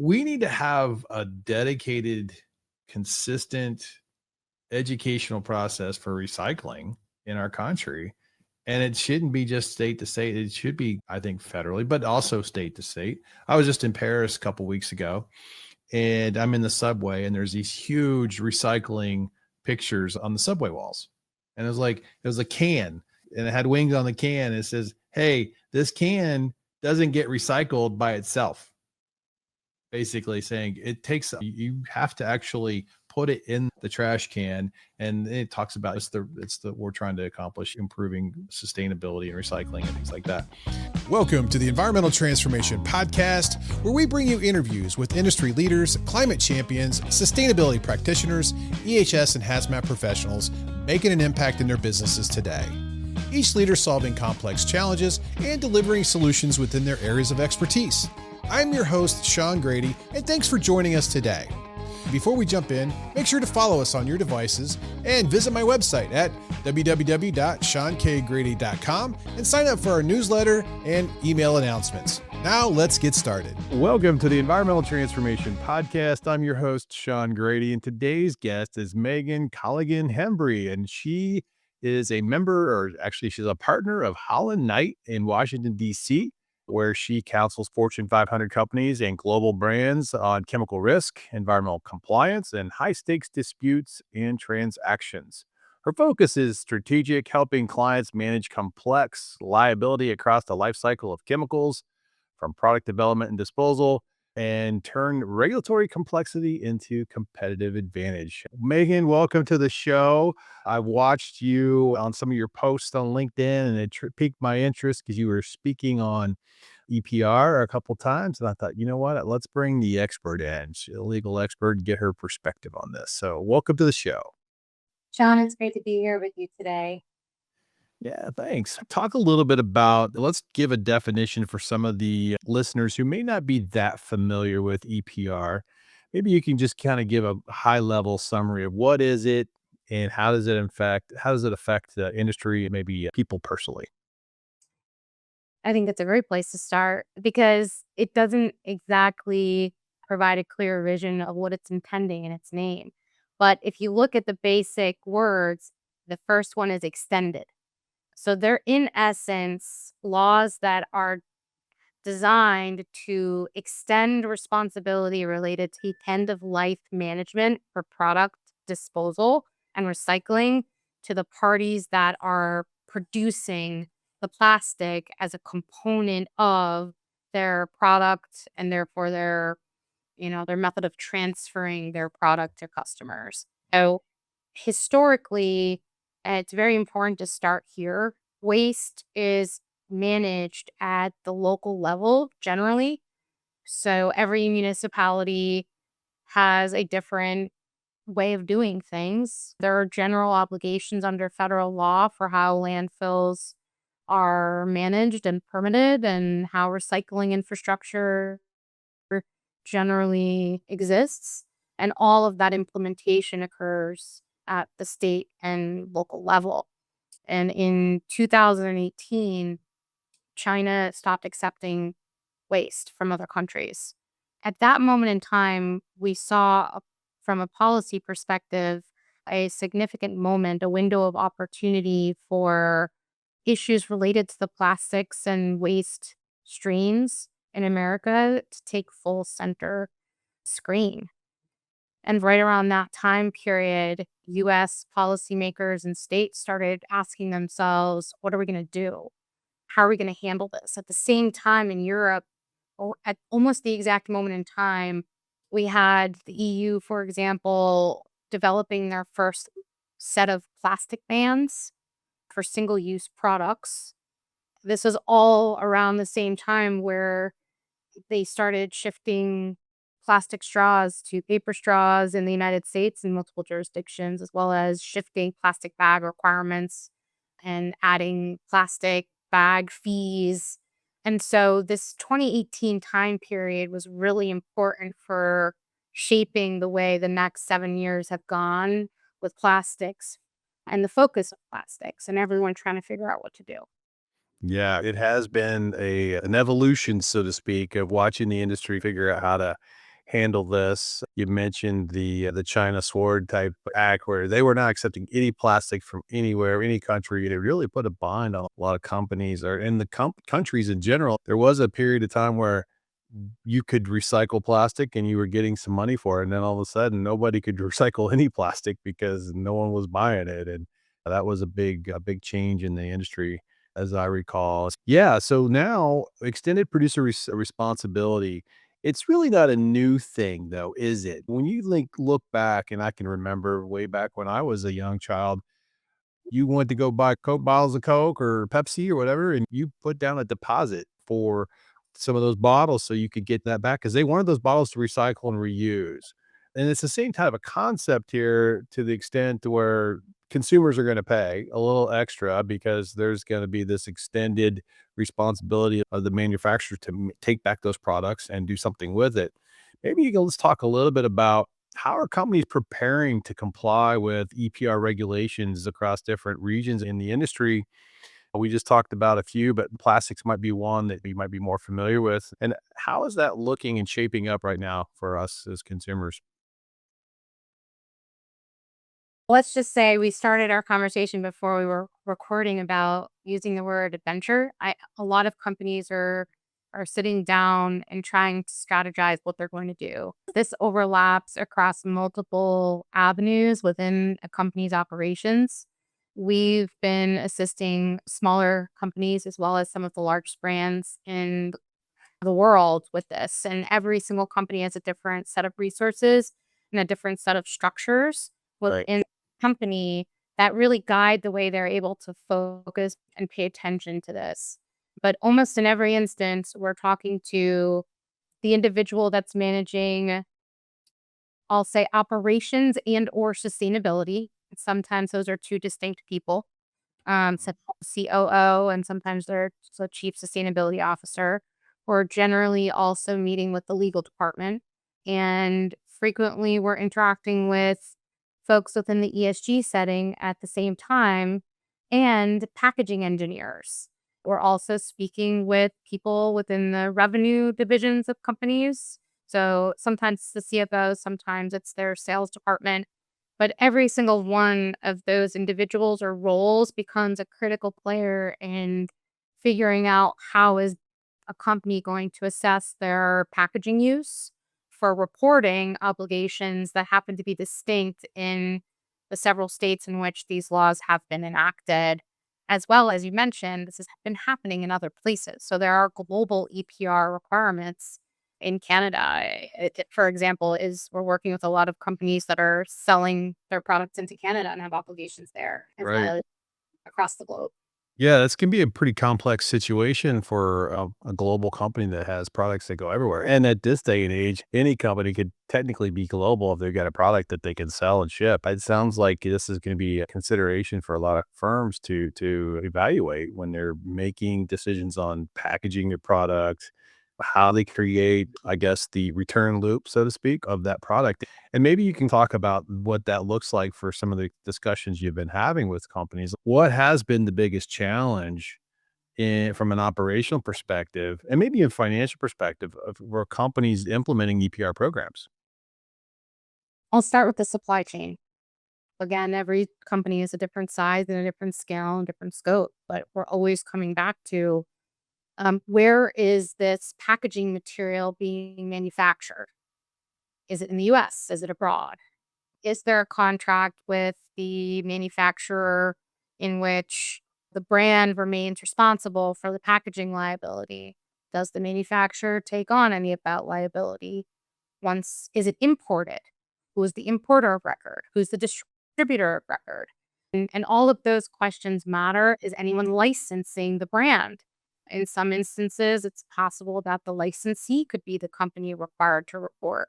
we need to have a dedicated, consistent educational process for recycling in our country. And it shouldn't be just state to state. It should be, I think, federally, but also state to state. I was just in Paris a couple weeks ago, and I'm in the subway, and there's these huge recycling pictures on the subway walls. And it was a can, and it had wings on the can. And it says, "Hey, this can doesn't get recycled by itself." Basically saying you have to actually put it in the trash can. And it talks about we're trying to accomplish improving sustainability and recycling and things like that. Welcome to the Environmental Transformation Podcast, where we bring you interviews with industry leaders, climate champions, sustainability practitioners, EHS and hazmat professionals making an impact in their businesses today. Each leader solving complex challenges and delivering solutions within their areas of expertise. I'm your host, Sean Grady, and thanks for joining us today. Before we jump in, make sure to follow us on your devices and visit my website at www.seankgrady.com and sign up for our newsletter and email announcements. Now let's get started. Welcome to the Environmental Transformation Podcast. I'm your host, Sean Grady, and today's guest is Meaghan Colligan Hembree, and she is a member, or actually she's a partner of Holland Knight in Washington, D.C., where she counsels Fortune 500 companies and global brands on chemical risk, environmental compliance, and high-stakes disputes and transactions. Her focus is strategic, helping clients manage complex liability across the life cycle of chemicals, from product development and disposal, and turn regulatory complexity into competitive advantage. Meaghan, welcome to the show. I watched you on some of your posts on LinkedIn, and it piqued my interest because you were speaking on EPR a couple times. And I thought, you know what, let's bring the expert in, she's a legal expert, and get her perspective on this. So welcome to the show. Sean, it's great to be here with you today. Yeah, thanks. Talk a little bit about, let's give a definition for some of the listeners who may not be that familiar with EPR. Maybe you can just kind of give a high level summary of what is it and how does it affect the industry and maybe people personally? I think it's a great place to start because it doesn't exactly provide a clear vision of what it's intending in its name. But if you look at the basic words, the first one is extended. So they're, in essence, laws that are designed to extend responsibility related to end-of-life management for product disposal and recycling to the parties that are producing the plastic as a component of their product, and therefore their method of transferring their product to customers. So historically, it's very important to start here. Waste is managed at the local level generally. So every municipality has a different way of doing things. There are general obligations under federal law for how landfills are managed and permitted and how recycling infrastructure generally exists. And all of that implementation occurs at the state and local level. And in 2018, China stopped accepting waste from other countries. At that moment in time, we saw, from a policy perspective, a significant moment, a window of opportunity for issues related to the plastics and waste streams in America to take full center screen. And right around that time period, US policymakers and states started asking themselves, what are we going to do? How are we going to handle this? At the same time, in Europe, or at almost the exact moment in time, we had the EU, for example, developing their first set of plastic bans for single-use products. This was all around the same time where they started shifting plastic straws to paper straws in the United States in multiple jurisdictions, as well as shifting plastic bag requirements and adding plastic bag fees. And so this 2018 time period was really important for shaping the way the next 7 years have gone with plastics and the focus of plastics and everyone trying to figure out what to do. Yeah, it has been an evolution, so to speak, of watching the industry figure out how to handle this. You mentioned the China Sword type act where they were not accepting any plastic from anywhere, any country. It really put a bind on a lot of companies or in the countries in general. There was a period of time where you could recycle plastic and you were getting some money for it. And then all of a sudden, nobody could recycle any plastic because no one was buying it. And that was a big change in the industry, as I recall. Yeah. So now extended producer responsibility. It's really not a new thing, though, is it? When you look back, and I can remember way back when I was a young child, you went to go buy Coke bottles of Coke or Pepsi or whatever, and you put down a deposit for some of those bottles so you could get that back because they wanted those bottles to recycle and reuse. And it's the same type of concept here to the extent to where consumers are going to pay a little extra because there's going to be this extended responsibility of the manufacturer to take back those products and do something with it. Maybe let's talk a little bit about how are companies preparing to comply with EPR regulations across different regions in the industry? We just talked about a few, but plastics might be one that you might be more familiar with. And how is that looking and shaping up right now for us as consumers? Let's just say we started our conversation before we were recording about using the word adventure. A lot of companies are sitting down and trying to strategize what they're going to do. This overlaps across multiple avenues within a company's operations. We've been assisting smaller companies as well as some of the largest brands in the world with this. And every single company has a different set of resources and a different set of structures Right. within the company that really guide the way they're able to focus and pay attention to this. But almost in every instance, we're talking to the individual that's managing, I'll say, operations and or sustainability. Sometimes those are two distinct people. So COO, and sometimes they're so chief sustainability officer. We're generally also meeting with the legal department, and frequently we're interacting with folks within the ESG setting at the same time, and packaging engineers. We're also speaking with people within the revenue divisions of companies. So sometimes it's the CFO, sometimes it's their sales department, but every single one of those individuals or roles becomes a critical player in figuring out how is a company going to assess their packaging use for reporting obligations that happen to be distinct in the several states in which these laws have been enacted. As well as you mentioned, this has been happening in other places. So there are global EPR requirements in Canada. For example, is we're working with a lot of companies that are selling their products into Canada and have obligations there as Right. well as across the globe. Yeah, this can be a pretty complex situation for a global company that has products that go everywhere. And at this day and age, any company could technically be global if they've got a product that they can sell and ship. It sounds like this is going to be a consideration for a lot of firms to evaluate when they're making decisions on packaging their product, how they create, I guess, the return loop, so to speak, of that product. And maybe you can talk about what that looks like for some of the discussions you've been having with companies. What has been the biggest challenge from an operational perspective and maybe a financial perspective of where companies implementing EPR programs? I'll start with the supply chain. Again, every company is a different size and a different scale and different scope, but we're always coming back to where is this packaging material being manufactured? Is it in the US? Is it abroad? Is there a contract with the manufacturer in which the brand remains responsible for the packaging liability? Does the manufacturer take on any of that liability? Once is it imported? Who is the importer of record? Who's the distributor of record? And all of those questions matter. Is anyone licensing the brand? In some instances, it's possible that the licensee could be the company required to report.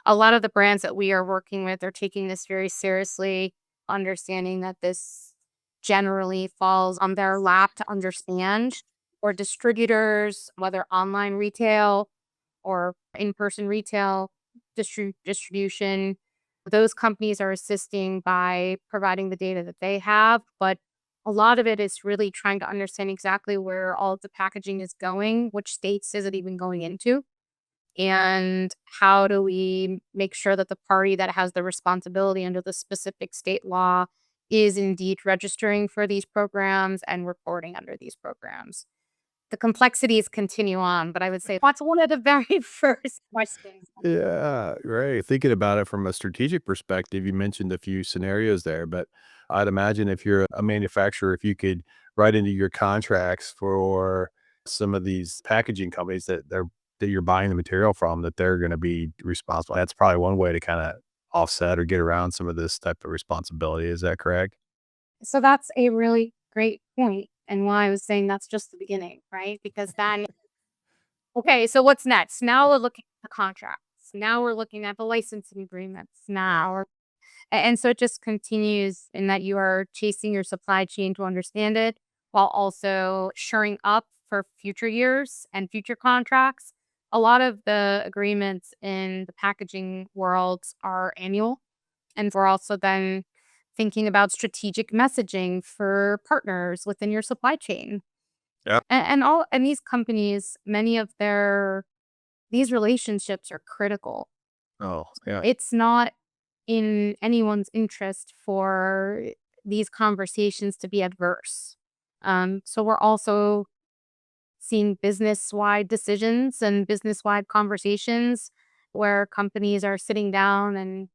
A lot of the brands that we are working with are taking this very seriously, understanding that this generally falls on their lap to understand, or distributors, whether online retail or in-person retail distribution. Those companies are assisting by providing the data that they have, but a lot of it is really trying to understand exactly where all of the packaging is going, which states is it even going into, And how do we make sure that the party that has the responsibility under the specific state law is indeed registering for these programs and reporting under these programs? The complexities continue on, but I would say that's one of the very first questions. Yeah, right. Thinking about it from a strategic perspective, you mentioned a few scenarios there, but I'd imagine if you're a manufacturer, if you could write into your contracts for some of these packaging companies that you're buying the material from, that they're going to be responsible. That's probably one way to kind of offset or get around some of this type of responsibility. Is that correct? So that's a really great point, and why I was saying that's just the beginning, right? Because then, okay, so what's next? Now we're looking at the contracts. Now we're looking at the licensing agreements. Yeah. And so it just continues in that you are chasing your supply chain to understand it while also shoring up for future years and future contracts. A lot of the agreements in the packaging world are annual. And we're also then thinking about strategic messaging for partners within your supply chain. Yeah. And these companies, many of these relationships are critical. Oh, yeah. It's not in anyone's interest for these conversations to be adverse. So we're also seeing business-wide decisions and business-wide conversations where companies are sitting down and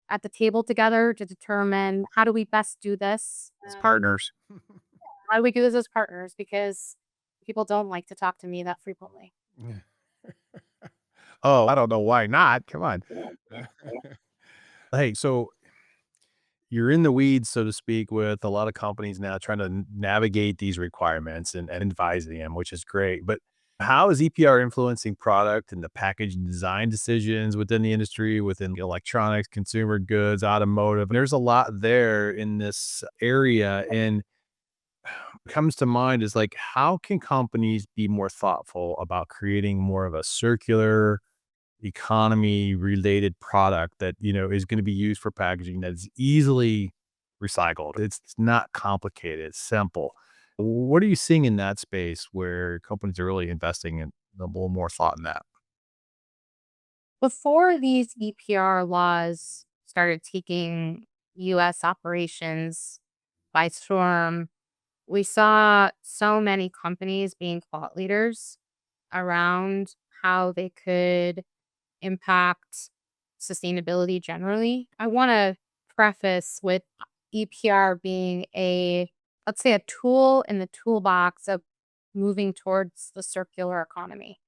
at the table together to determine how do we best do this? As partners. How do we do this as partners? Because people don't like to talk to me that frequently. Oh, I don't know why not. Come on. Hey, so you're in the weeds, so to speak, with a lot of companies now trying to navigate these requirements and advising them, which is great. But how is EPR influencing product and the package design decisions within the industry, within electronics, consumer goods, automotive? There's a lot there in this area. And what comes to mind is like, how can companies be more thoughtful about creating more of a circular economy related product that, is gonna be used for packaging that's easily recycled. It's not complicated, it's simple. What are you seeing in that space where companies are really investing in a little more thought in that? Before these EPR laws started taking US operations by storm, we saw so many companies being thought leaders around how they could impact sustainability generally. I want to preface with EPR being let's say, a tool in the toolbox of moving towards the circular economy.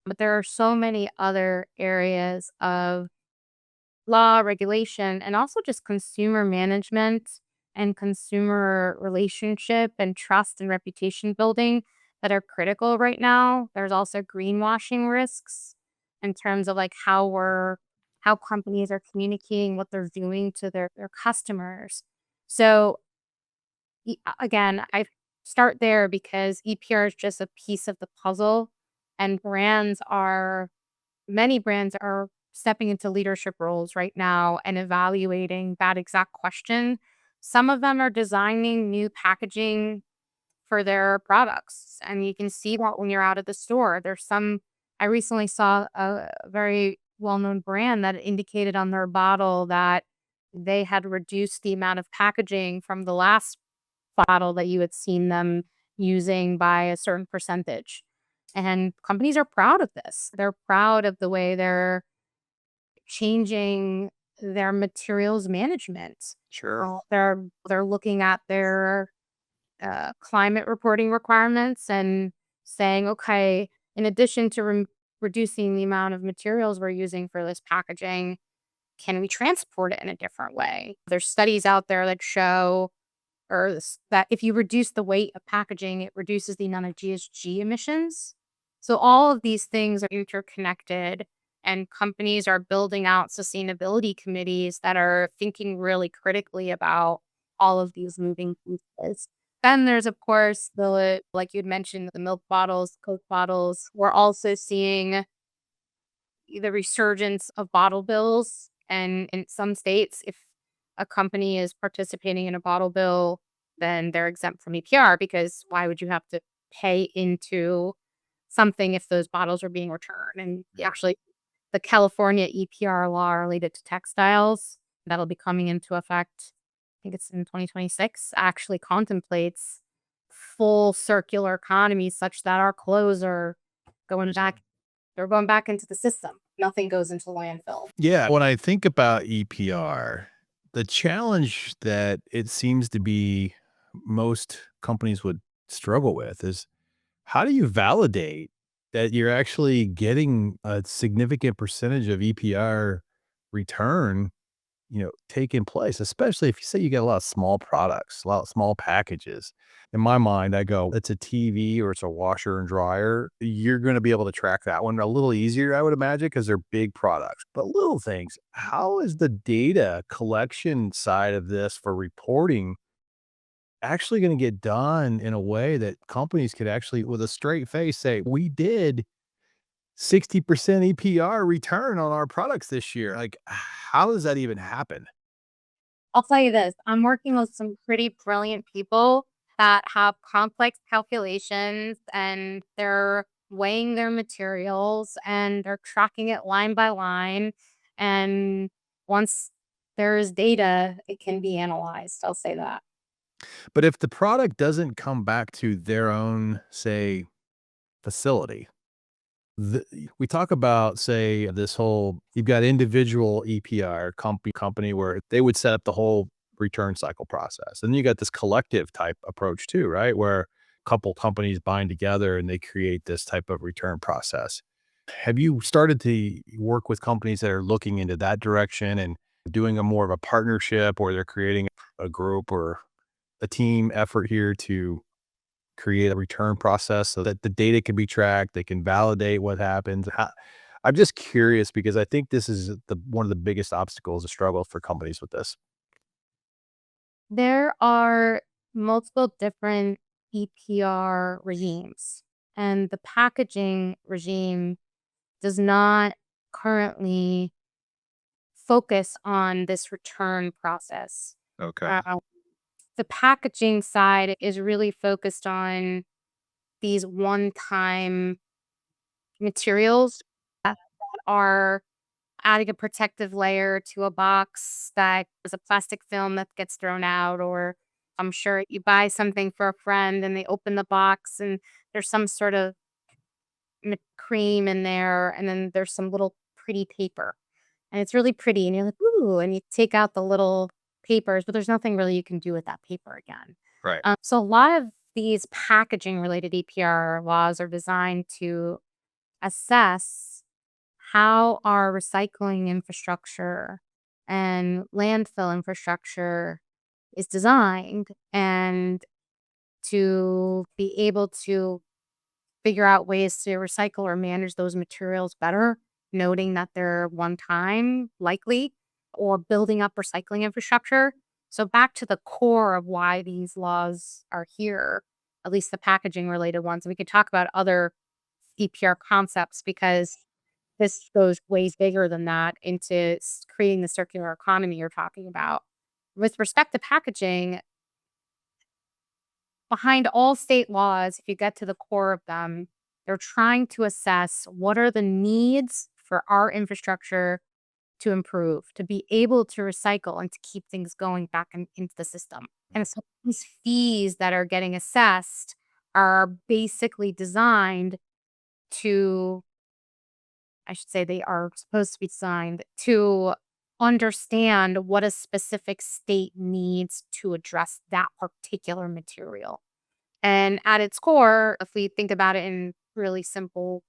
But there are so many other areas of law, regulation, and also just consumer management and consumer relationship and trust and reputation building that are critical right now. There's also greenwashing risks in terms of like how companies are communicating what they're doing to their customers. So again, I start there because EPR is just a piece of the puzzle, and many brands are stepping into leadership roles right now and evaluating that exact question. Some of them are designing new packaging for their products, and you can see that when you're out at the store. I recently saw a very well-known brand that indicated on their bottle that they had reduced the amount of packaging from the last bottle that you had seen them using by a certain percentage. And companies are proud of this. They're proud of the way they're changing their materials management. Sure. They're looking at their climate reporting requirements and saying, okay, in addition to reducing the amount of materials we're using for this packaging, can we transport it in a different way? There's studies out there that show that if you reduce the weight of packaging, it reduces the amount of GHG emissions. So all of these things are interconnected, and companies are building out sustainability committees that are thinking really critically about all of these moving pieces. Then there's, of course, like you'd mentioned, the milk bottles, Coke bottles. We're also seeing the resurgence of bottle bills. And in some states, if a company is participating in a bottle bill, then they're exempt from EPR, because why would you have to pay into something if those bottles are being returned? And actually, the California EPR law related to textiles that'll be coming into effect, I think it's in 2026, actually contemplates full circular economy such that our clothes are going back, they're going back into the system. Nothing goes into landfill. Yeah. When I think about EPR, the challenge that it seems to be most companies would struggle with is how do you validate that you're actually getting a significant percentage of EPR return, taking place, especially if you say you get a lot of small products, a lot of small packages. In my mind, I go, it's a TV or it's a washer and dryer. You're going to be able to track that one a little easier, I would imagine, because they're big products. But little things, how is the data collection side of this for reporting actually going to get done in a way that companies could actually, with a straight face, say, we did 60% EPR return on our products this year? Like, how does that even happen? I'll tell you this, I'm working with some pretty brilliant people that have complex calculations and they're weighing their materials and they're tracking it line by line. And once there is data, it can be analyzed. I'll say that. But if the product doesn't come back to their own, say, facility, the we talk about, say, this whole you've got individual EPR company where they would set up the whole return cycle process. And then you got this collective type approach too, right? Where a couple companies bind together and they create this type of return process. Have you started to work with companies that are looking into that direction and doing a more of a partnership, or they're creating a group or a team effort here to create a return process so that the data can be tracked, they can validate what happens? I'm just curious because I think this is one of the biggest obstacles, a struggle for companies with this. There are multiple different EPR regimes, and the packaging regime does not currently focus on this return process. Okay. The packaging side is really focused on these one-time materials that are adding a protective layer to a box that is a plastic film that gets thrown out, or I'm sure you buy something for a friend and they open the box and there's some sort of cream in there, and then there's some little pretty paper. And it's really pretty, and you're like, "Ooh," and you take out the little papers, but there's nothing really you can do with that paper again. Right. So a lot of these packaging-related EPR laws are designed to assess how our recycling infrastructure and landfill infrastructure is designed, and to be able to figure out ways to recycle or manage those materials better, noting that they're one time likely, or building up recycling infrastructure. So back to the core of why these laws are here, at least the packaging related ones. We could talk about other EPR concepts because this goes ways bigger than that into creating the circular economy you're talking about. With respect to packaging, behind all state laws, if you get to the core of them, they're trying to assess what are the needs for our infrastructure to improve, to be able to recycle and to keep things going back into the system. And so these fees that are getting assessed are basically designed to, I should say, they are supposed to be designed to understand what a specific state needs to address that particular material. And at its core, if we think about it in really simple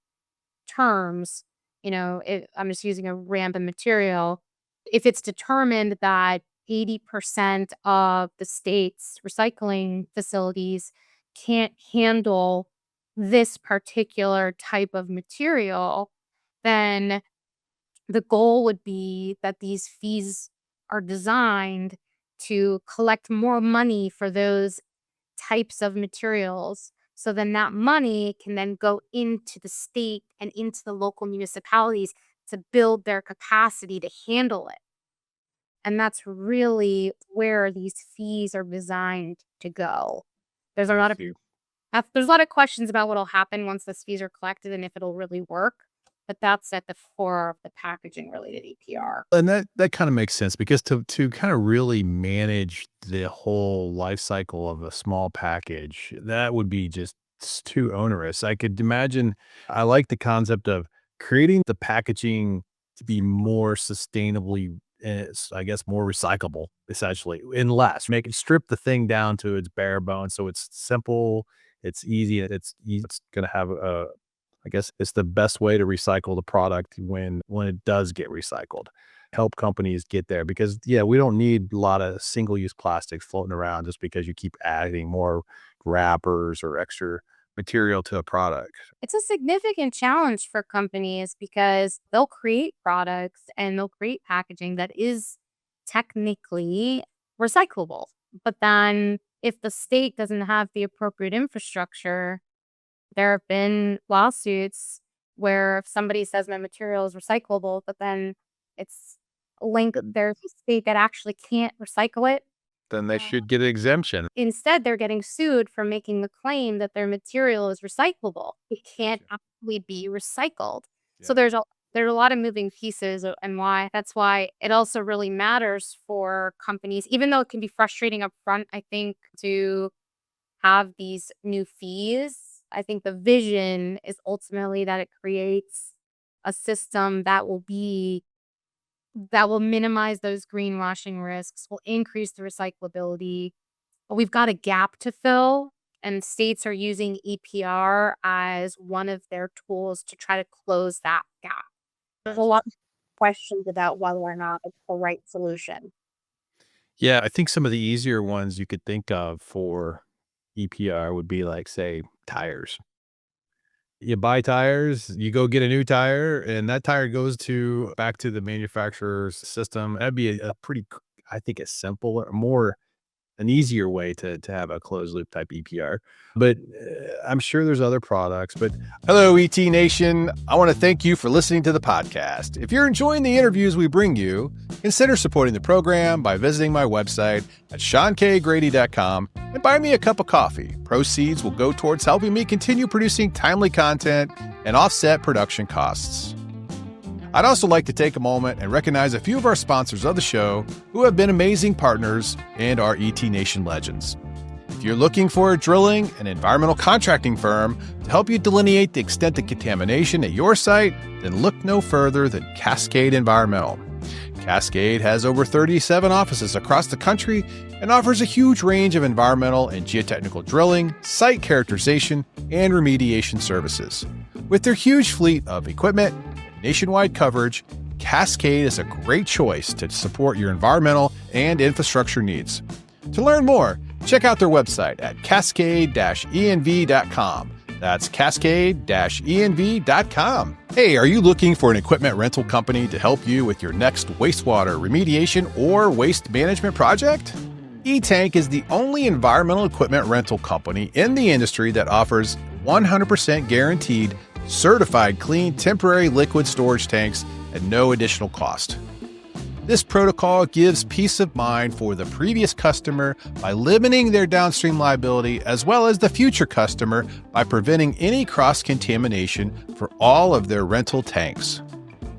terms, I'm just using a random material. If it's determined that 80% of the state's recycling facilities can't handle this particular type of material, then the goal would be that these fees are designed to collect more money for those types of materials. So then that money can then go into the state and into the local municipalities to build their capacity to handle it. And that's really where these fees are designed to go. There's a I lot of see. there's a lot of questions about what'll happen once those fees are collected and if it'll really work. but that's at the core of the packaging related EPR. And that kind of makes sense because to kind of really manage the whole life cycle of a small package, that would be just too onerous. I could imagine. I like the concept of creating the packaging to be more sustainably, I guess, more recyclable, essentially, and less. Make it strip the thing down to its bare bones, so it's simple, it's easy, it's going to have a. I guess it's the best way to recycle the product when it does get recycled. Help companies get there because, yeah, we don't need a lot of single-use plastics floating around just because you keep adding more wrappers or extra material to a product. It's a significant challenge for companies because they'll create products and they'll create packaging that is technically recyclable. But then if the state doesn't have the appropriate infrastructure, there have been lawsuits where if somebody says my material is recyclable, but then it's linked, there's a state that actually can't recycle it. Then they should get an exemption. Instead, they're getting sued for making the claim that their material is recyclable. It can't actually be recycled. So Yeah. there's a lot of moving pieces, and that's why it also really matters for companies, even though it can be frustrating up front, I think, to have these new fees. I think the vision is ultimately that it creates a system that will minimize those greenwashing risks, will increase the recyclability. But we've got a gap to fill, and states are using EPR as one of their tools to try to close that gap. There's a lot of questions about whether or not it's the right solution. Yeah, I think some of the easier ones you could think of for EPR would be like, say, tires. You buy tires, you go get a new tire, and that tire goes back to the manufacturer's system. That'd be a pretty, I think, a simple, an easier way to have a closed loop type EPR. But I'm sure there's other products. But hello, ET Nation. I want to thank you for listening to the podcast. If you're enjoying the interviews we bring you, consider supporting the program by visiting my website at SeanKGrady.com and buy me a cup of coffee. Proceeds will go towards helping me continue producing timely content and offset production costs. I'd also like to take a moment and recognize a few of our sponsors of the show who have been amazing partners and are ET Nation legends. If you're looking for a drilling and environmental contracting firm to help you delineate the extent of contamination at your site, then look no further than Cascade Environmental. Cascade has over 37 offices across the country and offers a huge range of environmental and geotechnical drilling, site characterization, and remediation services. With their huge fleet of equipment, nationwide coverage, Cascade is a great choice to support your environmental and infrastructure needs. To learn more, check out their website at cascade-env.com. That's cascade-env.com. Hey, are you looking for an equipment rental company to help you with your next wastewater remediation or waste management project? E-Tank is the only environmental equipment rental company in the industry that offers 100% guaranteed certified clean temporary liquid storage tanks at no additional cost. This protocol gives peace of mind for the previous customer by limiting their downstream liability as well as the future customer by preventing any cross-contamination for all of their rental tanks.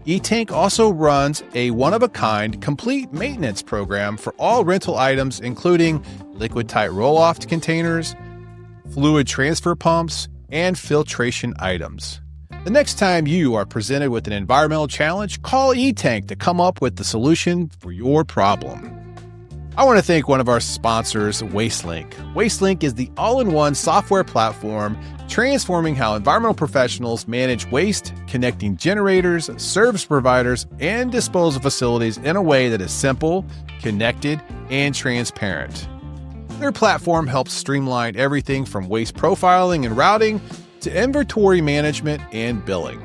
E-Tank also runs a one-of-a-kind complete maintenance program for all rental items including liquid-tight roll-off containers, fluid transfer pumps, and filtration items. The next time you are presented with an environmental challenge, call E-Tank to come up with the solution for your problem. I want to thank one of our sponsors, WasteLink. WasteLink is the all-in-one software platform transforming how environmental professionals manage waste, connecting generators, service providers, and disposal facilities in a way that is simple, connected, and transparent. Their platform helps streamline everything from waste profiling and routing to inventory management and billing,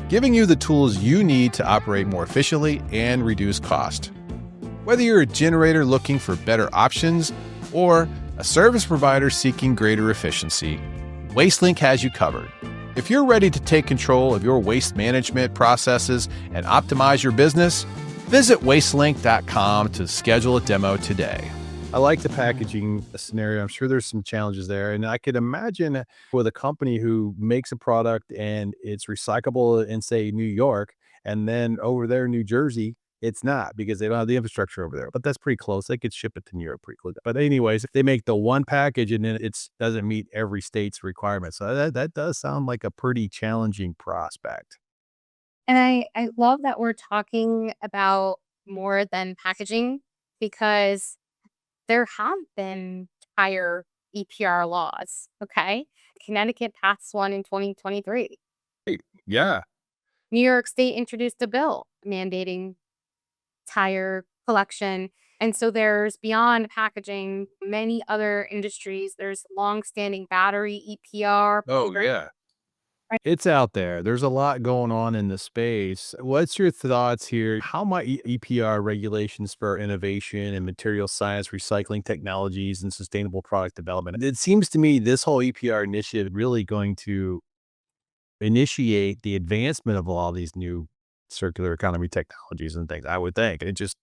giving you the tools you need to operate more efficiently and reduce cost. Whether you're a generator looking for better options or a service provider seeking greater efficiency, WasteLink has you covered. If you're ready to take control of your waste management processes and optimize your business, visit wastelink.com to schedule a demo today. I like the packaging scenario. I'm sure there's some challenges there. And I could imagine with a company who makes a product and it's recyclable in, say, New York, and then over there in New Jersey, it's not because they don't have the infrastructure over there. But that's pretty close. They could ship it to New York pretty close. But anyways, if they make the one package and then it doesn't meet every state's requirements. So that does sound like a pretty challenging prospect. And I love that we're talking about more than packaging because there have been higher EPR laws. Okay. Connecticut passed one in 2023. Yeah. New York State introduced a bill mandating tire collection. And so there's beyond packaging, many other industries. There's long-standing battery EPR Oh, program. yeah. It's out there. There's a lot going on in the space. What's your thoughts here? How might EPR regulations spur innovation in material science, recycling technologies, and sustainable product development? It seems to me this whole EPR initiative really going to initiate the advancement of all these new circular economy technologies and things. I would think it just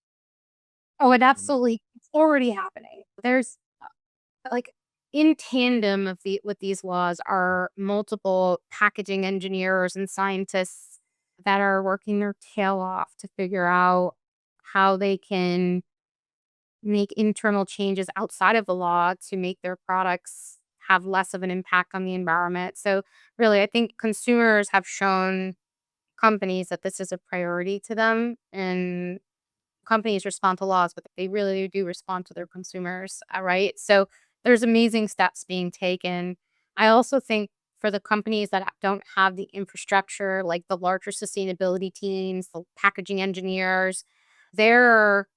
Oh, it absolutely it's already happening. There's like in tandem of with these laws are multiple packaging engineers and scientists that are working their tail off to figure out how they can make internal changes outside of the law to make their products have less of an impact on the environment. So really, I think consumers have shown companies that this is a priority to them, and companies respond to laws, but they really do respond to their consumers, right? So there's amazing steps being taken. I also think for the companies that don't have the infrastructure, like the larger sustainability teams, the packaging engineers, they're,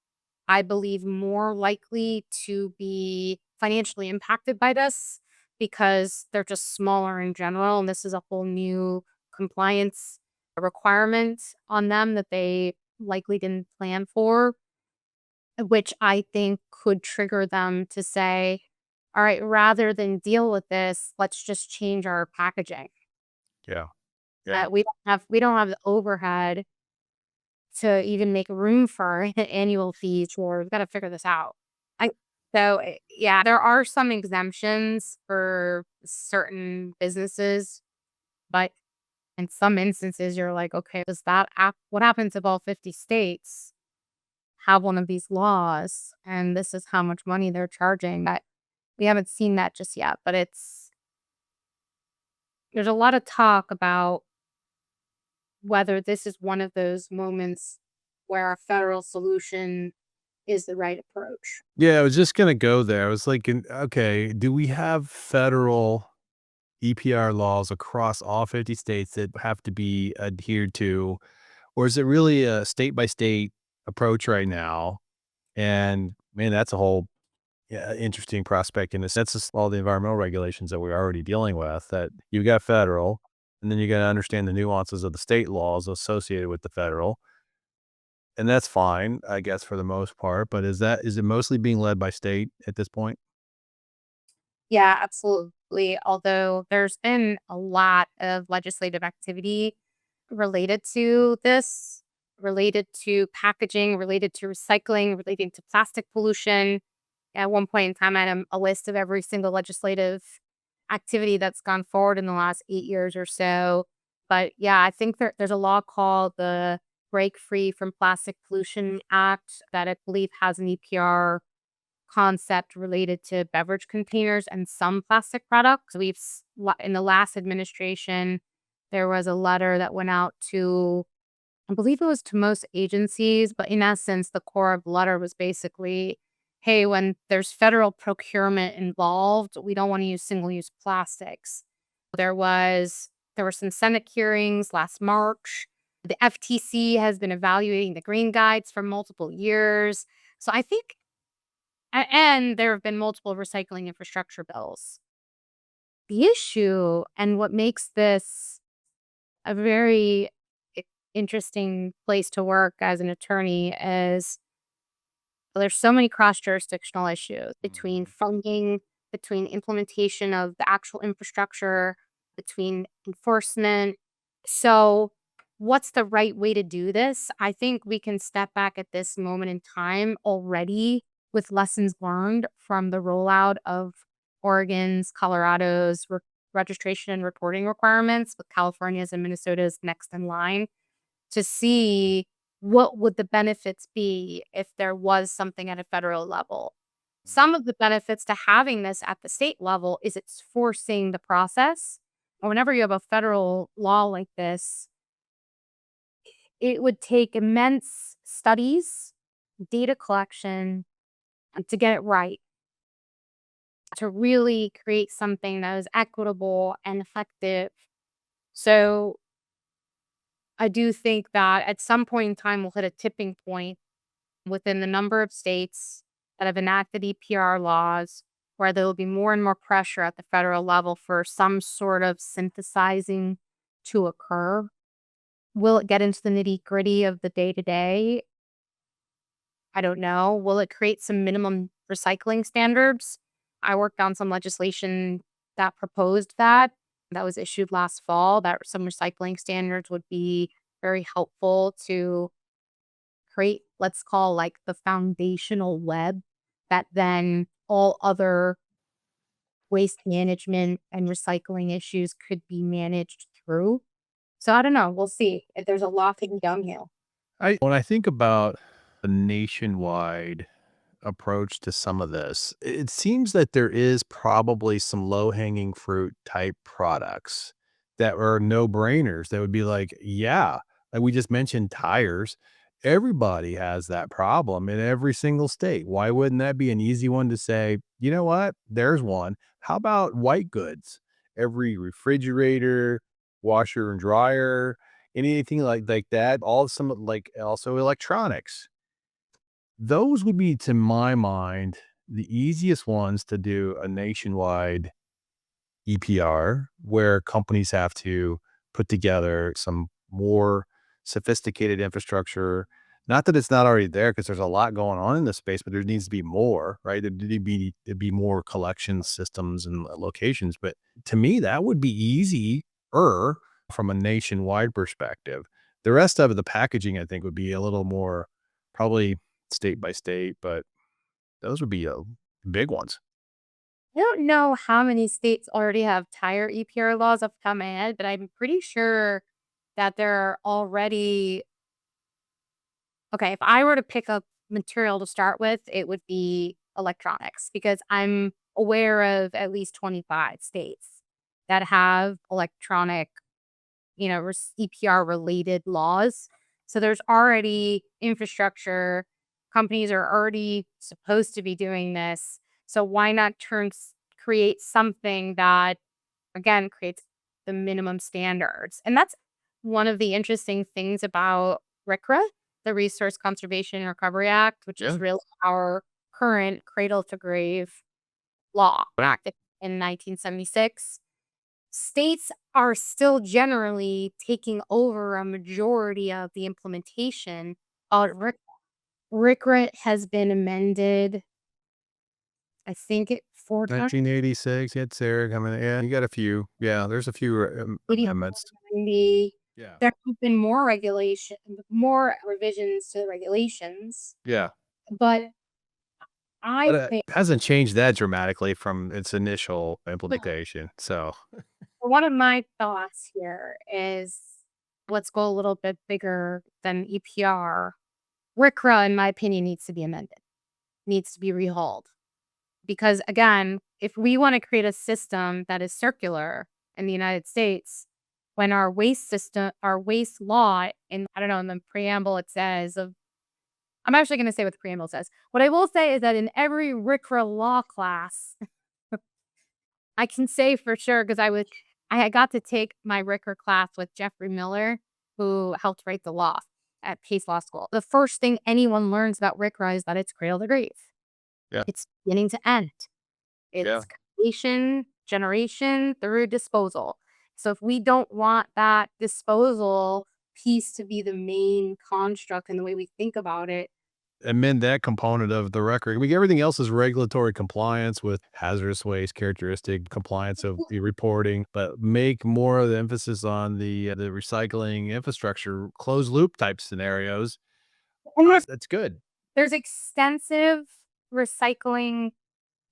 I believe, more likely to be financially impacted by this because they're just smaller in general. And this is a whole new compliance requirement on them that they likely didn't plan for, which I think could trigger them to say, all right, rather than deal with this, let's just change our packaging. yeah. Yeah. We don't have the overhead to even make room for annual fees, or we've got to figure this out. I yeah, there are some exemptions for certain businesses, but in some instances, you're like, okay, does that what happens if all 50 states have one of these laws and this is how much money they're charging? That we haven't seen that just yet, but there's a lot of talk about whether this is one of those moments where a federal solution is the right approach. Yeah, I was just gonna go there. I was like, okay, do we have federal EPR laws across all 50 states that have to be adhered to, or is it really a state by state approach right now? And man, that's a whole interesting prospect in a sense. It's all the environmental regulations that we're already dealing with. That you got federal, and then you got to understand the nuances of the state laws associated with the federal. And that's fine, I guess, for the most part, but is it mostly being led by state at this point? Yeah, absolutely. Although there's been a lot of legislative activity related to this, related to packaging, related to recycling, relating to plastic pollution. At one point in time, I had a list of every single legislative activity that's gone forward in the last 8 years or so. But yeah, I think there's a law called the Break Free from Plastic Pollution Act that I believe has an EPR concept related to beverage containers and some plastic products. In the last administration, there was a letter that went out to, I believe it was to most agencies, but in essence, the core of the letter was basically, hey, when there's federal procurement involved, we don't want to use single-use plastics. There was there were some Senate hearings last March. The FTC has been evaluating the green guides for multiple years. So I think and there have been multiple recycling infrastructure bills. The issue and what makes this a very interesting place to work as an attorney is there's so many cross-jurisdictional issues between Mhm. funding, between implementation of the actual infrastructure, between enforcement. So, what's the right way to do this? I think we can step back at this moment in time already with lessons learned from the rollout of Oregon's, Colorado's registration and reporting requirements, with California's and Minnesota's next in line, to see what would the benefits be if there was something at a federal level. Some of the benefits to having this at the state level is it's forcing the process. And whenever you have a federal law like this, it would take immense studies, data collection, to get it right, to really create something that is equitable and effective. So I do think that at some point in time, we'll hit a tipping point within the number of states that have enacted EPR laws where there will be more and more pressure at the federal level for some sort of synthesizing to occur. Will it get into the nitty gritty of the day to day? I don't know. Will it create some minimum recycling standards? I worked on some legislation that proposed that. That was issued last fall, that some recycling standards would be very helpful to create, let's call like the foundational web that then all other waste management and recycling issues could be managed through. So I don't know. We'll see. If there's a lot to be done here. When I think about a nationwide approach to some of this, it seems that there is probably some low-hanging fruit type products that are no-brainers that would be like, yeah, like we just mentioned tires. Everybody has that problem in every single state. Why wouldn't that be an easy one to say, you know what? There's one. How about white goods? Every refrigerator, washer and dryer, anything like that, all some like also electronics. Those would be, to my mind, the easiest ones to do a nationwide EPR, where companies have to put together some more sophisticated infrastructure. Not that it's not already there, because there's a lot going on in this space, but there needs to be more, right? There'd be more collection systems and locations. But to me, that would be easier from a nationwide perspective. The rest of it, the packaging, I think, would be a little more probably state by state, but those would be big ones. I don't know how many states already have tire EPR laws off the top of my head, but I'm pretty sure that there are already. Okay, if I were to pick up material to start with, it would be electronics, because I'm aware of at least 25 states that have electronic, EPR related laws. So there's already infrastructure. Companies are already supposed to be doing this. So why not create something that, again, creates the minimum standards? And that's one of the interesting things about RCRA, the Resource Conservation and Recovery Act, which is Yeah. really our current cradle to grave law, enacted in 1976. States are still generally taking over a majority of the implementation of RCRA. RCRA has been amended, I think, 4 times. 1986, you had Sarah coming in. Yeah, you got a few. Yeah, there's a few amendments. 90. Yeah. There have been more revisions to the regulations, Yeah. but But I it think hasn't changed that dramatically from its initial implementation. So, one of my thoughts here is, let's go a little bit bigger than EPR. RCRA, in my opinion, needs to be amended, needs to be rehauled. Because again, if we want to create a system that is circular in the United States, when our waste law, in I don't know, in the preamble it says of, I'm actually going to say what the preamble says. What I will say is that in every RCRA law class, I can say for sure, because I had got to take my RCRA class with Jeffrey Miller, who helped write the law at Pace Law School. The first thing anyone learns about RCRA is that it's cradle to grave. yeah. It's beginning to end. Yeah. It's creation, generation, through disposal. So if we don't want that disposal piece to be the main construct in the way we think about it, Amend that component of the record. Everything else is regulatory compliance with hazardous waste characteristic compliance of the reporting, but make more of the emphasis on the recycling infrastructure, closed loop type scenarios. and That's good. there's extensive recycling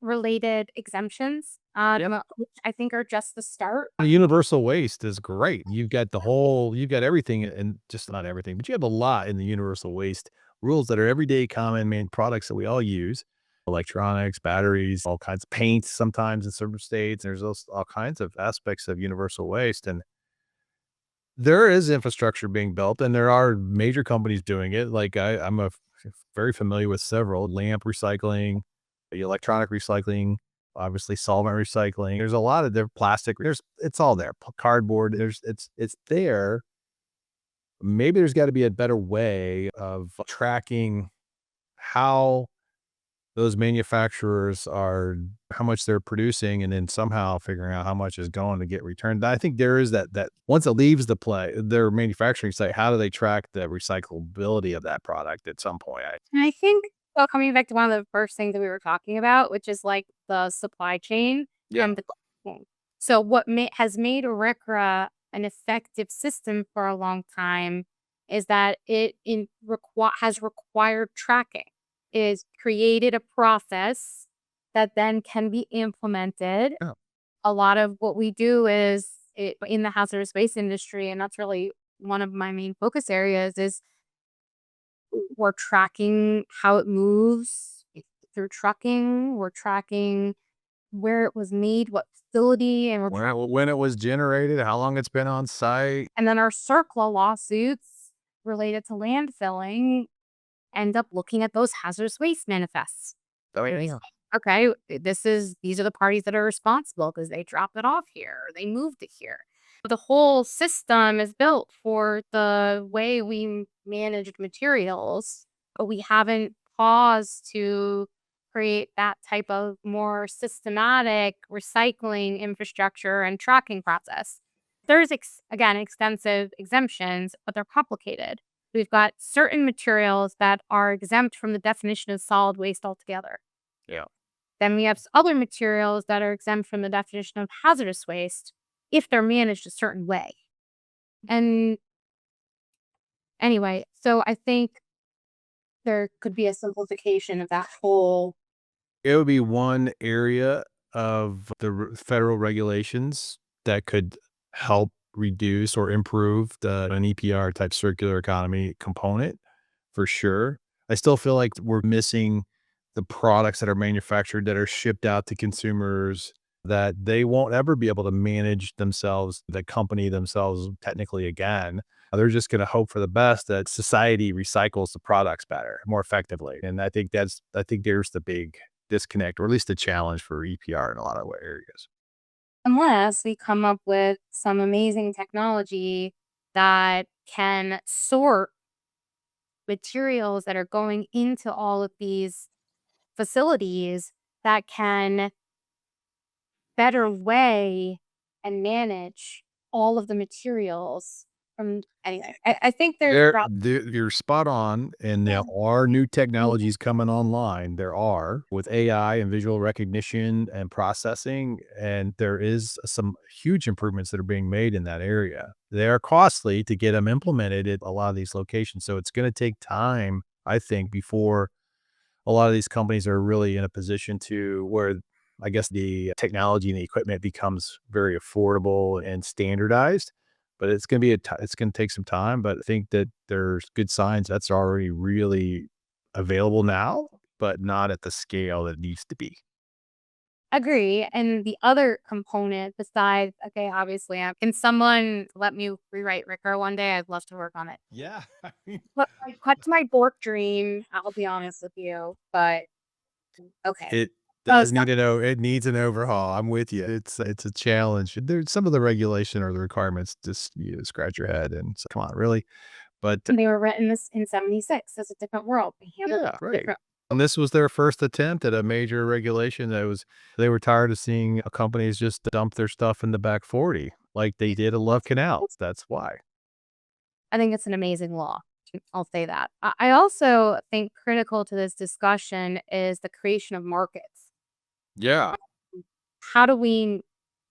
related exemptions, which I think are just the start. Universal waste is great. You've got everything, and just not everything, but you have a lot in the universal waste rules that are everyday common main products that we all use. Electronics, batteries, all kinds of paints sometimes in certain states. There's all kinds of aspects of universal waste. And there is infrastructure being built, and there are major companies doing it. Like very familiar with several: lamp recycling, the electronic recycling, obviously solvent recycling. There's a lot of their plastic. It's all there. Cardboard. It's there. Maybe there's got to be a better way of tracking how those manufacturers are, how much they're producing, and then somehow figuring out how much is going to get returned. I think there is that once it leaves their manufacturing site, how do they track the recyclability of that product at some point? And I think, well, coming back to one of the first things that we were talking about, which is like the supply chain Yeah. and the chain. So what has made RCRA an effective system for a long time is that has required tracking. Is created a process that then can be implemented. Yeah. A lot of what we do is in the hazardous waste industry, and that's really one of my main focus areas, is we're tracking how it moves through trucking. We're tracking where it was made, what facility, and When it was generated, how long it's been on site. and then our CERCLA lawsuits related to landfilling end up looking at those hazardous waste manifests. Oh, yeah. Okay, these are the parties that are responsible because they dropped it off here, or they moved it here. The whole system is built for the way we managed materials, but we haven't paused to create that type of more systematic recycling infrastructure and tracking process. There's again extensive exemptions, but they're complicated. We've got certain materials that are exempt from the definition of solid waste altogether. Yeah. Then we have other materials that are exempt from the definition of hazardous waste if they're managed a certain way. And anyway, so I think there could be a simplification of that whole. It would be one area of the federal regulations that could help reduce or improve an EPR type circular economy component for sure. I still feel like we're missing the products that are manufactured that are shipped out to consumers that they won't ever be able to manage themselves, the company themselves technically again. They're just going to hope for the best that society recycles the products better, more effectively. And I think there's the big disconnect, or at least the challenge for EPR in a lot of areas. Unless we come up with some amazing technology that can sort materials that are going into all of these facilities that can better weigh and manage all of the materials from anyway. I think there's You're spot on, and there are new technologies coming online. There are with AI and visual recognition and processing, and there is some huge improvements that are being made in that area. They are costly to get them implemented at a lot of these locations, so it's going to take time, I think, before a lot of these companies are really in a position to where I guess the technology and the equipment becomes very affordable and standardized. But it's going to it's going to take some time. But I think that there's good signs that's already really available now, but not at the scale that needs to be. agree. And the other component besides, okay, obviously, can someone let me rewrite Ricker one day? I'd love to work on it. Yeah. But I cut to my Bork dream. I'll be honest with you, but okay. It Oh, does need it needs an overhaul. I'm with you. It's a challenge. There's some of the regulation or the requirements just you scratch your head and say, come on, really? But they were written this in 76. It's a different world. We handled yeah, it right. different. And this was their first attempt at a major regulation they were tired of seeing companies just dump their stuff in the back 40 like they did at Love Canal. That's why. I think it's an amazing law. I'll say that. I also think critical to this discussion is the creation of markets. Yeah. How do we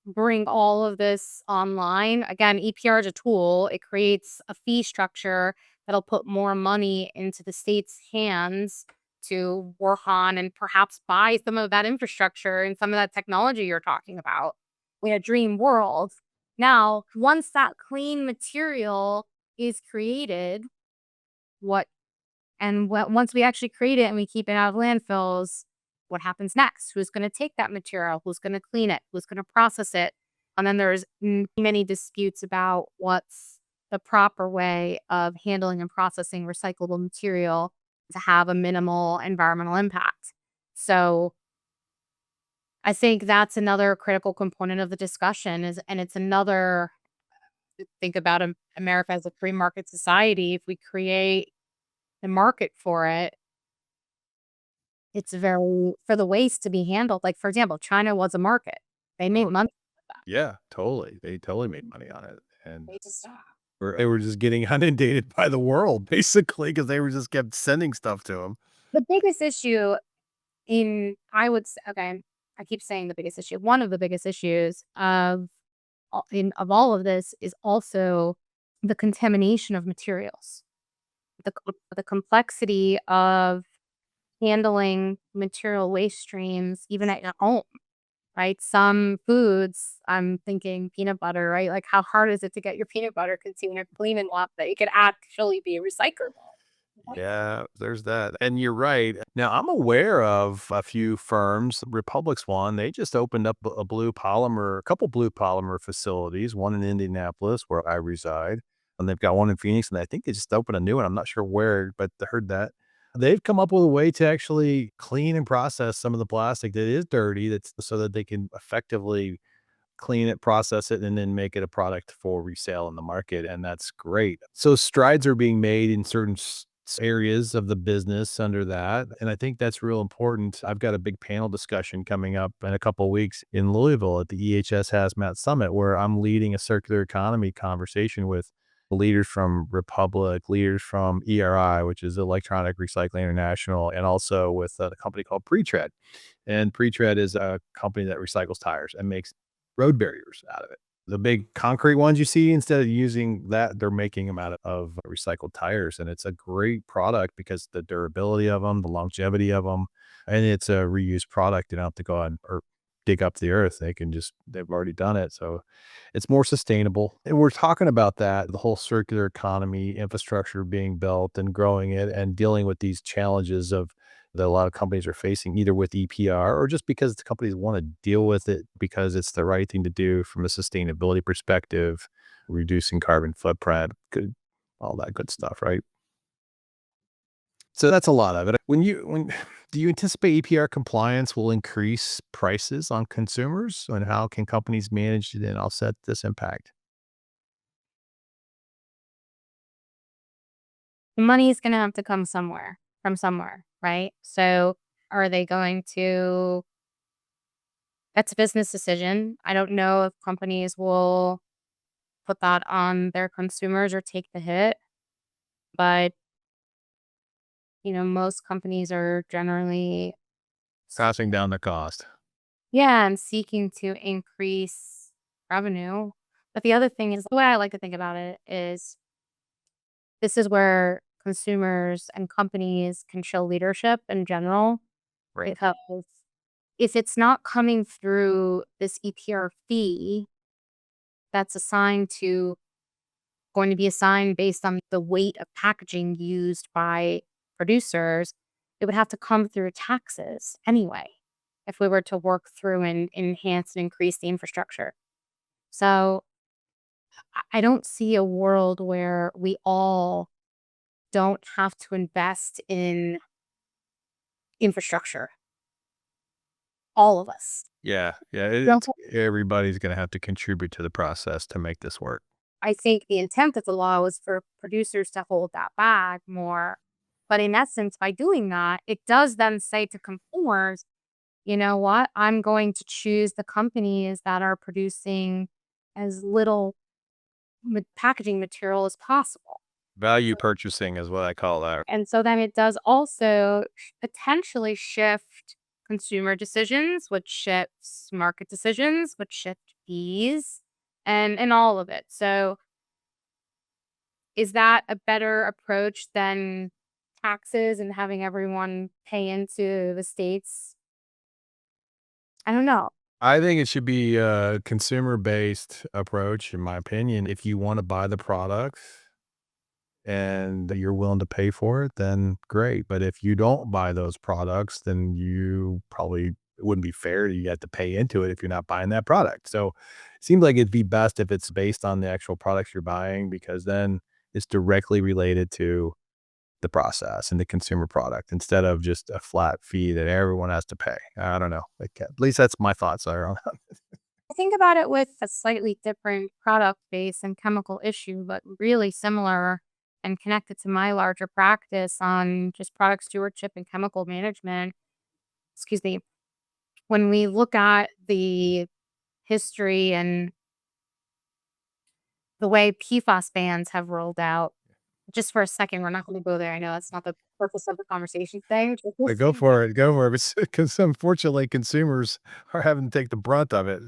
bring all of this online? Again, EPR is a tool. It creates a fee structure that'll put more money into the state's hands to work on and perhaps buy some of that infrastructure and some of that technology you're talking about. We had dream world. Now, once that clean material is created, once we actually create it and we keep it out of landfills, what happens next? Who's going to take that material? Who's going to clean it? Who's going to process it? And then there's many disputes about what's the proper way of handling and processing recyclable material to have a minimal environmental impact. So I think that's another critical component of the discussion and it's another, think about America as a free market society. If we create the market for it, it's very for the waste to be handled. Like, for example, China was a market. They made money. Yeah, totally. They totally made money on it, and They just stop. they were just getting inundated by the world basically because they were just kept sending stuff to them. The biggest issue I would say, okay, I keep saying the biggest issue. One of the biggest issues of all of this is also the contamination of materials, the complexity of handling material waste streams, even at your home, right? Some foods, I'm thinking peanut butter, right? Like, how hard is it to get your peanut butter container clean enough that it could actually be recyclable? Yeah, there's that. And you're right. Now, I'm aware of a few firms. Republic's one, they just opened up a couple blue polymer facilities, one in Indianapolis where I reside, and they've got one in Phoenix, and I think they just opened a new one. I'm not sure where, but I heard that. They've come up with a way to actually clean and process some of the plastic that is dirty that's so that they can effectively clean it, process it, and then make it a product for resale in the market, and that's great. So strides are being made in certain areas of the business under that, and I think that's real important. I've got a big panel discussion coming up in a couple of weeks in Louisville at the EHS Hazmat Summit, where I'm leading a circular economy conversation with leaders from Republic, leaders from ERI, which is Electronic Recycling International, and also with a company called Pretread. And Pretread is a company that recycles tires and makes road barriers out of it. The big concrete ones you see, instead of using that, they're making them out of recycled tires. And it's a great product because the durability of them, the longevity of them, and it's a reused product. You don't have to go on or dig up the earth. They've already done it. So it's more sustainable. And we're talking about that, the whole circular economy infrastructure being built and growing it and dealing with these challenges that a lot of companies are facing, either with EPR or just because the companies want to deal with it because it's the right thing to do from a sustainability perspective, reducing carbon footprint, all that good stuff, right? So that's a lot of it. When do you anticipate EPR compliance will increase prices on consumers, and how can companies manage it and offset this impact? The money is going to have to come from somewhere, right? So are they going to, that's a business decision. I don't know if companies will put that on their consumers or take the hit, but most companies are generally, Passing down the cost. yeah, and seeking to increase revenue. But the other thing is, the way I like to think about it is, this is where consumers and companies can show leadership in general. Right. Because if it's not coming through this EPR fee that's going to be assigned based on the weight of packaging used by producers, it would have to come through taxes anyway if we were to work through and enhance and increase the infrastructure. So I don't see a world where we all don't have to invest in infrastructure. All of us. Yeah, Don't- everybody's gonna have to contribute to the process to make this work. I think the intent of the law was for producers to hold that back more. But in essence, by doing that, it does then say to consumers, you know what? I'm going to choose the companies that are producing as little packaging material as possible. Value purchasing is what I call that. And so then it does also potentially shift consumer decisions, which shifts market decisions, which shift fees and all of it. So is that a better approach than taxes and having everyone pay into the states. I don't know. I think it should be a consumer-based approach, in my opinion. If you wanna buy the products and you're willing to pay for it, then great. But if you don't buy those products, then you probably it wouldn't be fair. You have to pay into it if you're not buying that product. So it seems like it'd be best if it's based on the actual products you're buying because then it's directly related to the process and the consumer product instead of just a flat fee that everyone has to pay. I don't know. Like, at least that's my thoughts are on I think about it with a slightly different product base and chemical issue, but really similar and connected to my larger practice on just product stewardship and chemical management. Excuse me. When we look at the history and the way PFAS bans have rolled out, just for a second, we're not going to go there. I know that's not the purpose of the conversation today. But go for it, because unfortunately, consumers are having to take the brunt of it.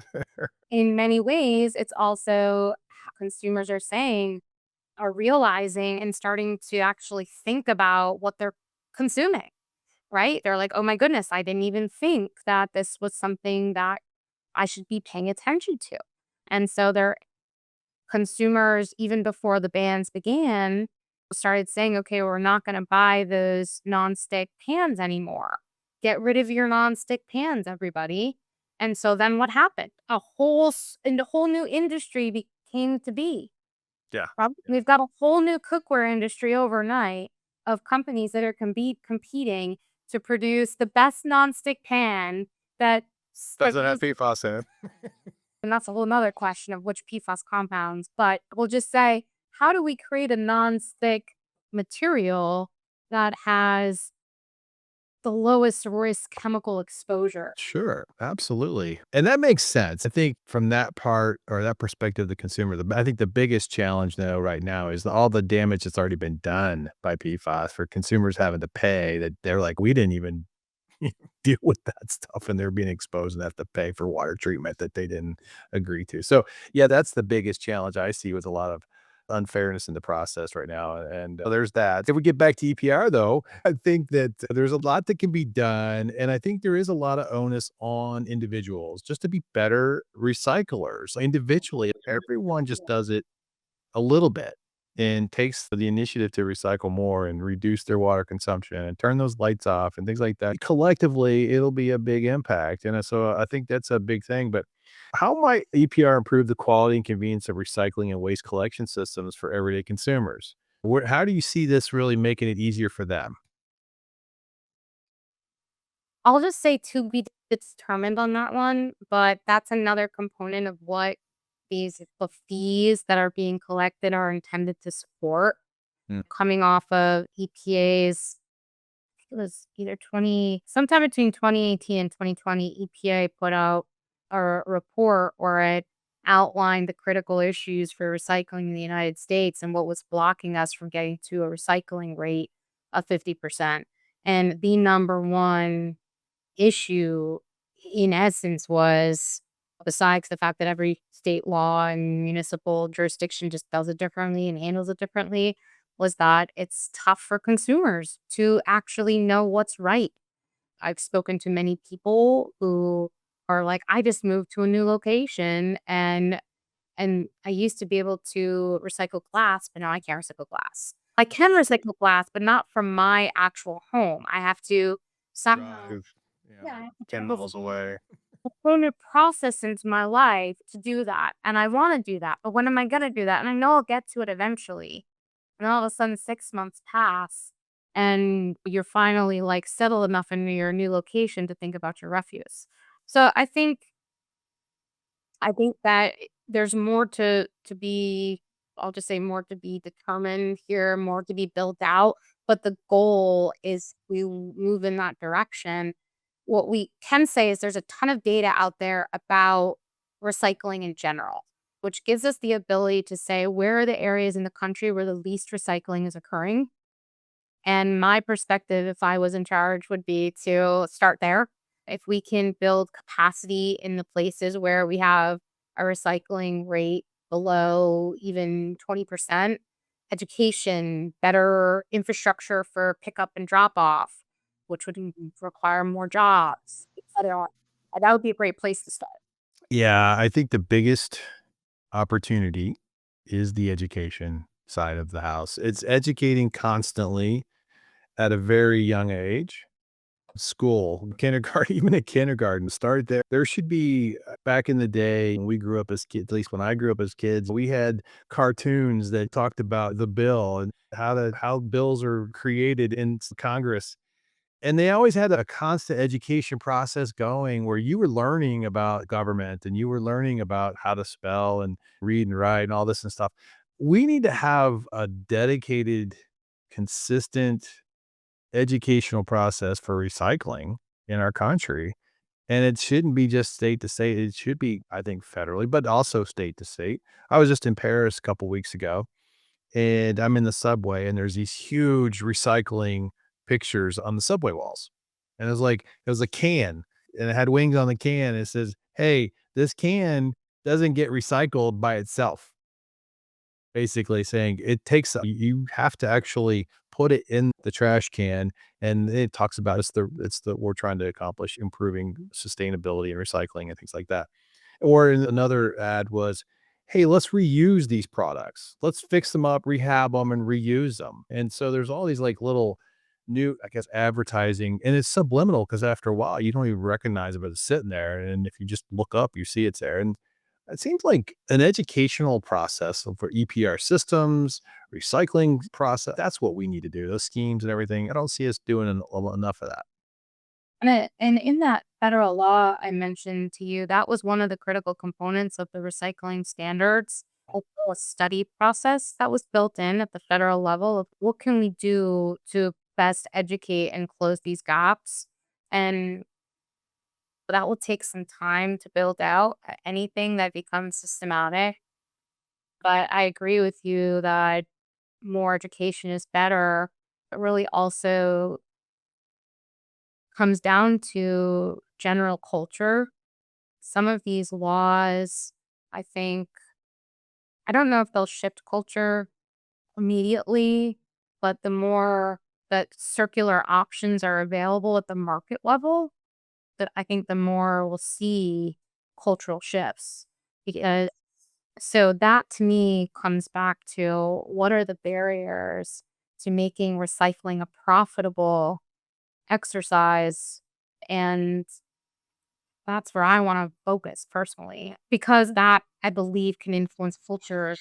In many ways, it's also how consumers are realizing and starting to actually think about what they're consuming, right? They're like, oh my goodness, I didn't even think that this was something that I should be paying attention to. And so they're consumers, even before the bans began, started saying, okay, we're not going to buy those nonstick pans anymore. Get rid of your nonstick pans, everybody. And so then what happened? A whole new industry came to be. Yeah. We've got a whole new cookware industry overnight of companies that are competing to produce the best nonstick pan that Doesn't have PFAS in it. and that's a whole nother question of which PFAS compounds, but we'll just say, how do we create a non-stick material that has the lowest risk chemical exposure? Sure, absolutely. And that makes sense. I think from that part or that perspective of the consumer, I think the biggest challenge though right now is all the damage that's already been done by PFAS for consumers having to pay that they're like, we didn't even deal with that stuff and they're being exposed and have to pay for water treatment that they didn't agree to. So yeah, that's the biggest challenge I see with a lot of unfairness in the process right now. And there's that. If we get back to EPR though, I think that there's a lot that can be done. And I think there is a lot of onus on individuals just to be better recyclers individually. Everyone just does it a little bit and takes the initiative to recycle more and reduce their water consumption and turn those lights off and things like that. Collectively, it'll be a big impact. And so I think that's a big thing. But how might EPR improve the quality and convenience of recycling and waste collection systems for everyday consumers? How do you see this really making it easier for them? I'll just say to be determined on that one, but that's another component of what the fees that are being collected are intended to support. Mm. Coming off of EPA's, it was either sometime between 2018 and 2020, EPA put out a report where it outlined the critical issues for recycling in the United States and what was blocking us from getting to a recycling rate of 50%. And the number one issue, in essence, was besides the fact that every state law and municipal jurisdiction just does it differently and handles it differently, was that it's tough for consumers to actually know what's right. I've spoken to many people who are like, I just moved to a new location and I used to be able to recycle glass, but now I can't recycle glass. I can recycle glass, but not from my actual home. I have to somehow, Drive, yeah, I have to 10 drive miles away. a whole new process into my life to do that. And I want to do that. But when am I going to do that? And I know I'll get to it eventually. And all of a sudden, 6 months pass and you're finally like settled enough in your new location to think about your refuse. So I think that there's more to be, I'll just say more to be determined here, more to be built out, but the goal is we move in that direction. What we can say is there's a ton of data out there about recycling in general, which gives us the ability to say where are the areas in the country where the least recycling is occurring. And my perspective, if I was in charge, would be to start there. If we can build capacity in the places where we have a recycling rate below even 20%, education, better infrastructure for pickup and drop off, which would require more jobs, etc. That would be a great place to start. Yeah, I think the biggest opportunity is the education side of the house. It's educating constantly at a very young age. School, kindergarten, even at kindergarten, start there. There should be back in the day when we grew up as kids, at least when I grew up as kids, we had cartoons that talked about the bill and how bills are created in Congress. And they always had a constant education process going where you were learning about government and you were learning about how to spell and read and write and all this and stuff. We need to have a dedicated, consistent educational process for recycling in our country. And it shouldn't be just state to state. It should be, I think, federally, but also state to state. I was just in Paris a couple weeks ago and I'm in the subway and there's these huge recycling pictures on the subway walls. And it was a can and it had wings on the can. And it says, hey, this can doesn't get recycled by itself. Basically saying it takes you have to actually put it in the trash can, and it talks about it's the we're trying to accomplish improving sustainability and recycling and things like that. Or in another ad was, "Hey, let's reuse these products. Let's fix them up, rehab them, and reuse them." And so there's all these like little new, I guess, advertising, and it's subliminal because after a while you don't even recognize it, but it's sitting there, and if you just look up, you see it's there. And it seems like an educational process for EPR systems, recycling process. That's what we need to do. Those schemes and everything. I don't see us doing enough of that. And in that federal law I mentioned to you, that was one of the critical components of the recycling standards. Also a study process that was built in at the federal level of what can we do to best educate and close these gaps. And that will take some time to build out anything that becomes systematic. But I agree with you that more education is better. It really also comes down to general culture. Some of these laws, I think, I don't know if they'll shift culture immediately, but the more that circular options are available at the market level, that I think the more we'll see cultural shifts. Because so that to me comes back to what are the barriers to making recycling a profitable exercise, and that's where I want to focus personally because that I believe can influence culture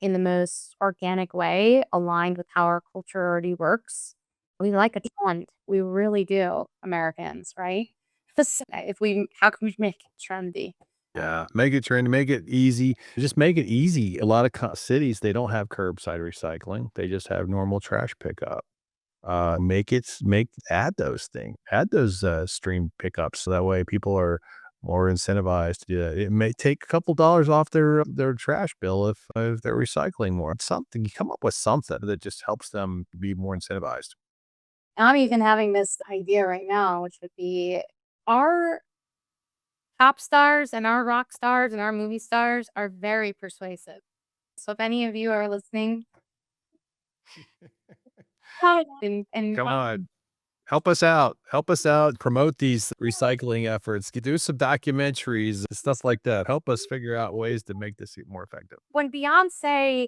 in the most organic way, aligned with how our culture already works. We like a trend. We really do, Americans, right? If we, how can we make it trendy? Yeah, make it trendy, make it easy. Just make it easy. A lot of cities they don't have curbside recycling. They just have normal trash pickup. Make it make add those stream pickups so that way people are more incentivized to do that. It may take a couple dollars off their trash bill if they're recycling more. Something you come up with something that just helps them be more incentivized. I'm even having this idea right now, which would be our pop stars and our rock stars and our movie stars are very persuasive. So if any of you are listening, hi, and Come on, help us out. Help us out. Promote these recycling efforts. Do some documentaries, stuff like that. Help us figure out ways to make this more effective. when Beyonce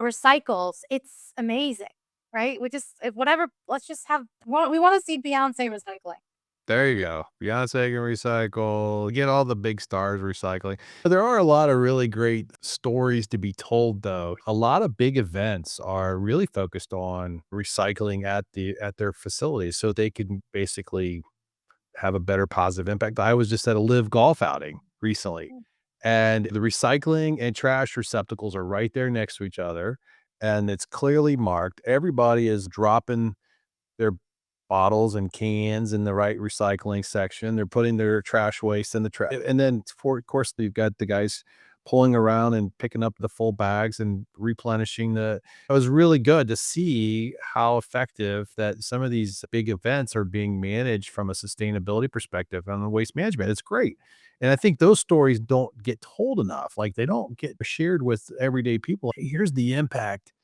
recycles, it's amazing, right? We just if whatever, let's just have we want to see Beyonce recycling. There you go. Beyonce can recycle. Get all the big stars recycling. There are a lot of really great stories to be told, though. A lot of big events are really focused on recycling at their facilities, so they can basically have a better positive impact. I was just at a live golf outing recently, and the recycling and trash receptacles are right there next to each other, and it's clearly marked. Everybody is dropping their bottles and cans in the right recycling section. They're putting their trash waste in the trash. And then for of course, you've got the guys pulling around and picking up the full bags and replenishing the it was really good to see how effective that some of these big events are being managed from a sustainability perspective on the waste management. It's great. And I think those stories don't get told enough. Like they don't get shared with everyday people. Hey, here's the impact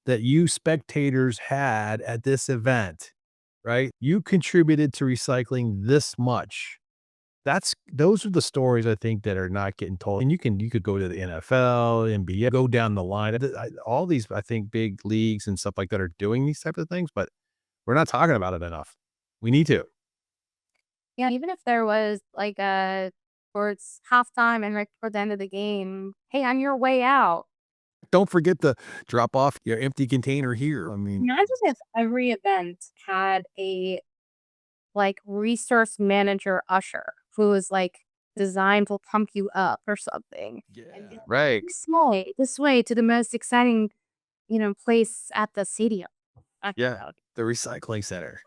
that you spectators had at this event, right? You contributed to recycling this much. Those are the stories I think that are not getting told. And you could go to the NFL, NBA, go down the line. All these, I think, big leagues and stuff like that are doing these types of things, but we're not talking about it enough. We need to. Yeah, even if there was like towards halftime and right toward the end of the game, hey, on your way out. Don't forget to drop off your empty container here. I mean, Imagine if every event had a like resource manager usher who was like designed to pump you up or something. And yeah, right. this way to the most exciting, place at the stadium. Yeah, the recycling center.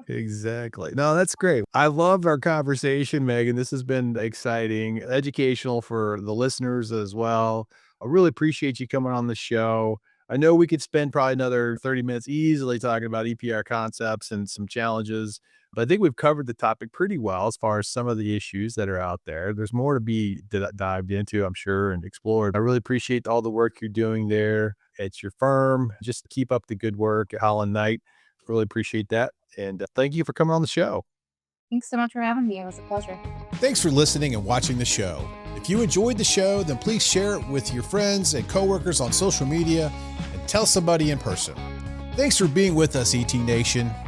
Exactly. No, that's great. I love our conversation, Megan. This has been exciting, educational for the listeners as well. I really appreciate you coming on the show. I know we could spend probably another 30 minutes easily talking about EPR concepts and some challenges, but I think we've covered the topic pretty well as far as some of the issues that are out there. There's more to be dived into, I'm sure, and explored. I really appreciate all the work you're doing there at your firm. Just keep up the good work at Holland Knight. Really appreciate that. And thank you for coming on the show. Thanks so much for having me. It was a pleasure. Thanks for listening and watching the show. If you enjoyed the show, then please share it with your friends and coworkers on social media and tell somebody in person. Thanks for being with us, ET Nation.